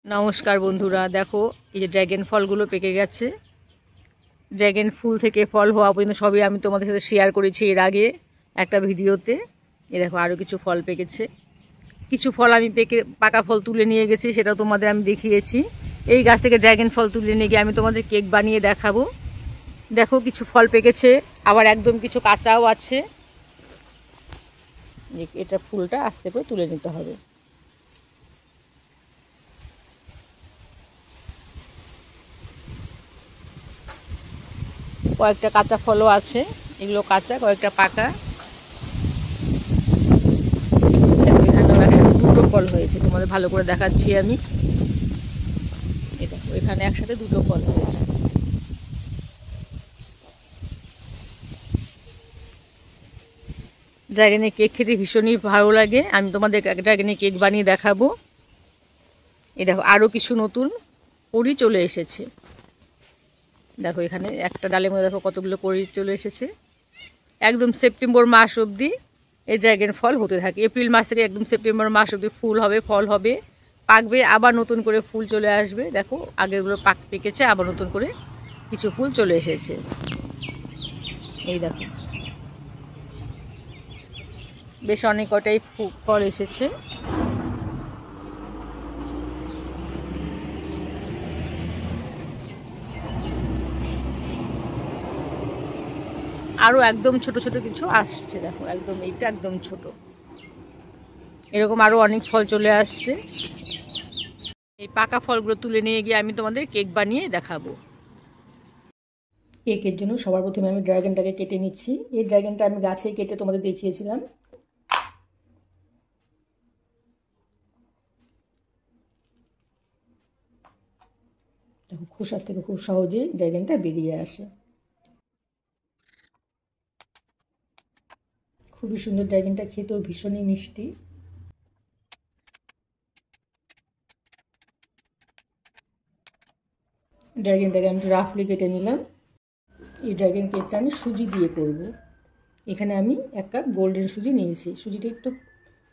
নমস্কার বন্ধুরা, দেখো এই যে ড্র্যাগন ফলগুলো পেকে গেছে। ড্র্যাগন ফুল থেকে ফল হওয়া পর্যন্ত সবই আমি তোমাদের সাথে শেয়ার করেছি এর আগে একটা ভিডিওতে। এই দেখো আরও কিছু ফল পেকেছে। কিছু ফল আমি পাকা ফল তুলে নিয়ে গেছি, সেটাও তোমাদের আমি দেখিয়েছি। এই গাছ থেকে ড্র্যাগন ফল তুলে নিয়ে গিয়ে আমি তোমাদের কেক বানিয়ে দেখাবো। দেখো কিছু ফল পেকেছে, আবার একদম কিছু কাঁচাও আছে। এটা ফুলটা আস্তে করে তুলে নিতে হবে। কয়েকটা কাঁচা ফলও আছে, এগুলো কাঁচা, কয়েকটা পাকা। দেখো এখানেও একসাথে দুটো ফল হয়েছে, তোমাদের ভালো করে দেখাচ্ছি আমি। এটা এখানে একসাথে দুটো ফল হয়েছে। ড্রাগনের কেক খেতে ভীষণই ভালো লাগে, আমি তোমাদের ড্রাগনের কেক বানিয়ে দেখাবো। এই দেখো আরও কিছু নতুন কড়ি চলে এসেছে। দেখো এখানে একটা ডালের মধ্যে দেখো কতগুলো কড়ি চলে এসেছে। একদম সেপ্টেম্বর মাস অবধি এই ড্রাগন ফল হতে থাকে। এপ্রিল মাস থেকে একদম সেপ্টেম্বর মাস অবধি ফুল হবে, ফল হবে, পাকবে, আবার নতুন করে ফুল চলে আসবে। দেখো আগেরগুলো পেকেছে, আবার নতুন করে কিছু ফুল চলে এসেছে। এই দেখো বেশ অনেক কটাই ফল এসেছে। আরও একদম ছোট ছোট কিছু আসছে, দেখো একদম এইটা একদম ছোট। এরকম আরও অনেক ফল চলে আসছে। এই পাকা ফলগুলো তুলে নিয়ে গিয়ে আমি তোমাদের কেক বানিয়ে দেখাবো। কেকের জন্য সবার প্রথমে আমি ড্রাগনটাকে কেটে নিচ্ছি। এই ড্রাগনটা আমি গাছে কেটে তোমাদের দেখিয়েছিলাম। দেখো খোসার থেকে খুব সহজেই ড্রাগনটা বেরিয়ে আসে। খুবই সুন্দর, ড্রাগনটা খেতেও ভীষণই মিষ্টি। ড্রাগনটাকে আমি রাফলি কেটে নিলাম। এই ড্রাগন কেকটা আমি সুজি দিয়ে করব। এখানে আমি 1 কাপ গোল্ডেন সুজি নিয়েছি। সুজিটা একটু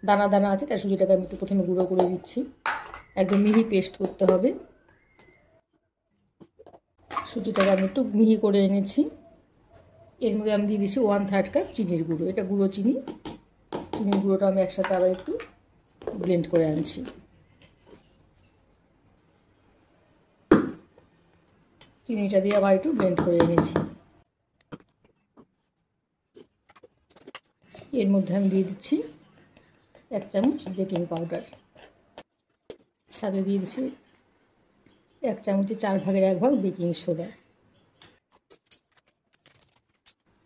দানা দানা আছে, তাই সুজিটাকে আমি একটু প্রথমে গুঁড়ো করে দিচ্ছি। একদম মিহি পেস্ট করতে হবে। সুজিটাকে আমি একটু মিহি করে এনেছি। এর মধ্যে আমি দিয়ে দিচ্ছি 1/3 কাপ চিনির গুঁড়ো। এটা গুঁড়ো চিনি। চিনির গুঁড়োটা আমি একসাথে আবার একটু ব্লেন্ড করে আনছি। চিনিটা দিয়ে আবার একটু ব্লেন্ড করে এনেছি। এর মধ্যে আমি দিয়ে দিচ্ছি 1 চামচ বেকিং পাউডার। সাথে দিয়ে দিচ্ছি 1 চামচের 4 ভাগের 1 ভাগ বেকিং সোডা।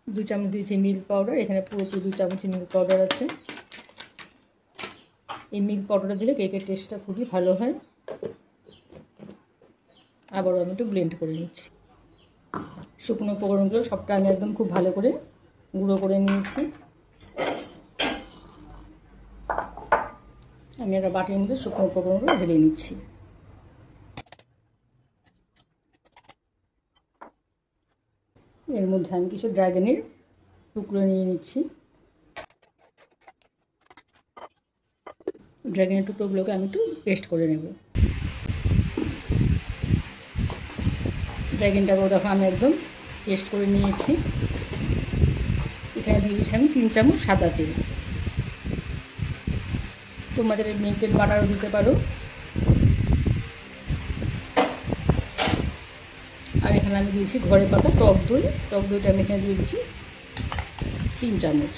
2 চামচ দিয়েছি মিল্ক পাউডার। এখানে পুরোপুরি 2 চামচ মিল্ক পাউডার আছে। এই মিল্ক পাউডারটা দিলে কেকের টেস্টটা খুবই ভালো হয়। আবারও আমি একটু ব্লেন্ড করে নিচ্ছি। শুকনো উপকরণগুলো সবটা আমি একদম খুব ভালো করে গুঁড়ো করে নিয়েছি। আমি একটা বাটির মধ্যে শুকনো উপকরণগুলো ঢেলে নিচ্ছি। এর মধ্যে আমি কিছু ড্রাগনের টুকরো নিয়ে নিচ্ছি। ড্রাগনের টুকরোগুলোকে আমি একটু পেস্ট করে নেব। ড্রাগনটাকেও দেখো আমি একদম পেস্ট করে নিয়েছি। এখানে দিয়ে দিচ্ছি আমি 3 চামচ সাদা তেল। তোমাদের মিল্কের বাটারও দিতে পারো। আর এখানে আমি দিয়েছি ঘরে পাতা টক দই। টক দইটা আমি এখানে দিয়ে দিচ্ছি 3 চামচ।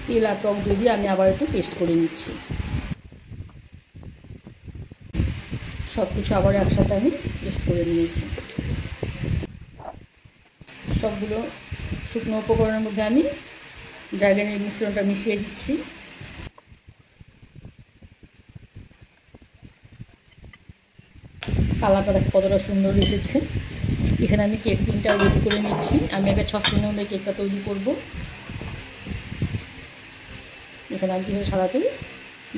তেল আর টক দই দিয়ে আমি আবার একটু পেস্ট করে নিচ্ছি। সব কিছু আবার একসাথে আমি পেস্ট করে নিয়েছি। সবগুলো শুকনো উপকরণের মধ্যে আমি ড্রাগনের মিশ্রণটা মিশিয়ে দিচ্ছি। কালারটা দেখো কতটা সুন্দর এসেছে। এখানে আমি কেক টিনটাও রেডি করে নিচ্ছি। আমি একটা সসপ্যানের মধ্যে কেকটা তৈরি করব। এখানে আমি কিছু সাদা তেল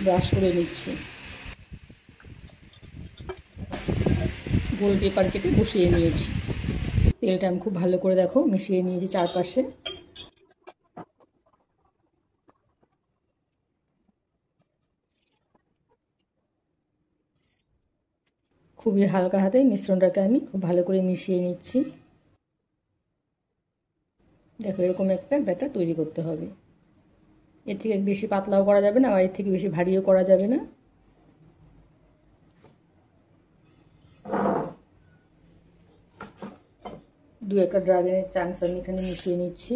ব্রাশ করে নিচ্ছি। গোল পেপার কেটে বসিয়ে নিয়েছি। তেলটা আমি খুব ভালো করে দেখো মিশিয়ে নিয়েছি চারপাশে। খুবই হালকা হাতে মিশ্রণটাকে আমি খুব ভালো করে মিশিয়ে নিচ্ছি। দেখো এরকম একটা ব্যাটার তৈরি করতে হবে। এর থেকে বেশি পাতলাও করা যাবে না, আর এর থেকে বেশি ভারীও করা যাবে না। দু একটা ড্রাগনের চাংস আমি এখানে মিশিয়ে নিচ্ছি,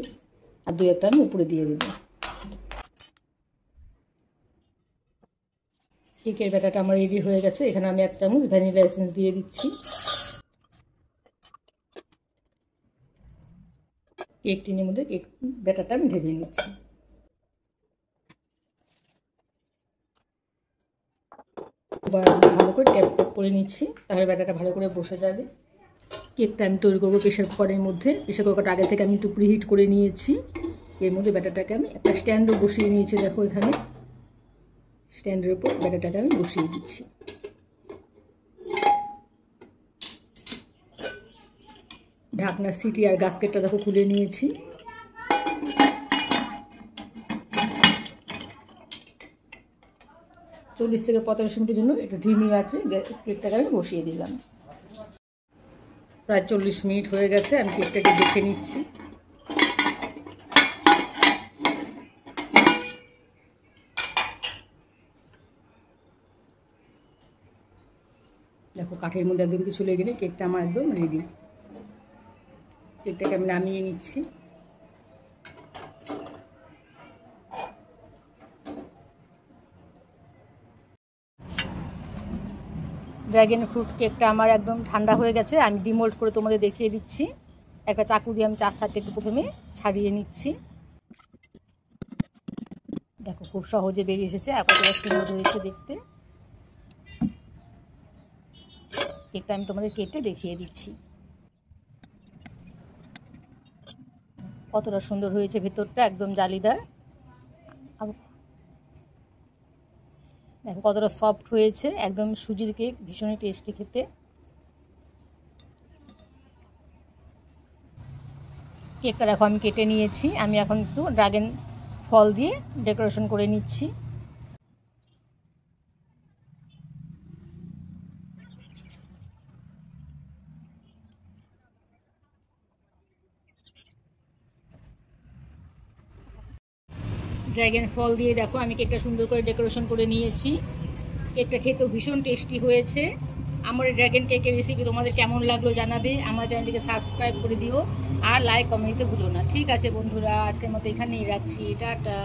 আর দু একটা আমি উপরে দিয়ে দেবো। কেকের ব্যাটারটা আমার রেডি হয়ে গেছে। এখানে আমি 1 চামচ ভ্যানিলা এসেন্স দিয়ে দিচ্ছি। কেক টিনের মধ্যে কেক ব্যাটারটা আমি ঢেলে নিচ্ছি। ভালো করে ট্যাপ ট্যাপ করে নিচ্ছি, তাহলে ব্যাটারটা ভালো করে বসে যাবে। কেকটা আমি তৈরি করবো প্রেশার কুকারের মধ্যে। প্রেশার কুকারটা আগে থেকে আমি একটু প্রিহিট করে নিয়েছি। এর মধ্যে ব্যাটারটাকে আমি একটা স্ট্যান্ডও বসিয়ে নিয়েছি। দেখো এখানে স্ট্যান্ডের উপর ব্যাটারটাকে আমি বসিয়ে দিচ্ছি। ঢাকনা সিটি আর গাস্কেটটা দেখো খুলে নিয়েছি। চল্লিশ থেকে 45 মিনিটের জন্য একটু ধিমি আছে কেকটাকে আমি বসিয়ে দিলাম। প্রায় 40 মিনিট হয়ে গেছে। আমি কেকটাকে দেখে নিচ্ছি। দেখো কাঠের মধ্যে একদম কিছু লেগে নেই, কেকটা আমার একদম রেডি। কেকটাকে আমি নামিয়ে নিচ্ছি। ড্রাগন ফ্রুট কেকটা আমার একদম ঠান্ডা হয়ে গেছে। আমি ডিমোল্ড করে তোমাদের দেখিয়ে দিচ্ছি। একটা চাকু দিয়ে আমি 4 সাইডটা একটু প্রথমে ছাড়িয়ে নিচ্ছি। দেখো খুব সহজে বেরিয়ে এসেছে, আর কতটা সুন্দর হয়েছে দেখতে। কেকটা আমি তোমাদের কেটে দেখিয়ে দিচ্ছি কতটা সুন্দর হয়েছে। ভেতরটা একদম জালিদার, দেখো কতটা সফট হয়েছে, একদম সুজির কেক, ভীষণই টেস্টি খেতে। কেকটা দেখো আমি কেটে নিয়েছি। আমি এখন একটু ড্রাগন ফল দিয়ে ডেকোরেশন করে নিচ্ছি। ড্রাগন ফল দিয়ে দেখো আমি কেকটা সুন্দর করে ডেকোরেশন করে নিয়েছি। কেকটা খেতেও ভীষণ টেস্টি হয়েছে। আমার এই ড্রাগন কেকের রেসিপি তোমাদের কেমন লাগলো জানাবে। আমার চ্যানেলটিকে সাবস্ক্রাইব করে দিও, আর লাইক কমেন্ট দিতে ভুলো না। ঠিক আছে বন্ধুরা, আজকের মতো এখানেই রাখছি। টাটা।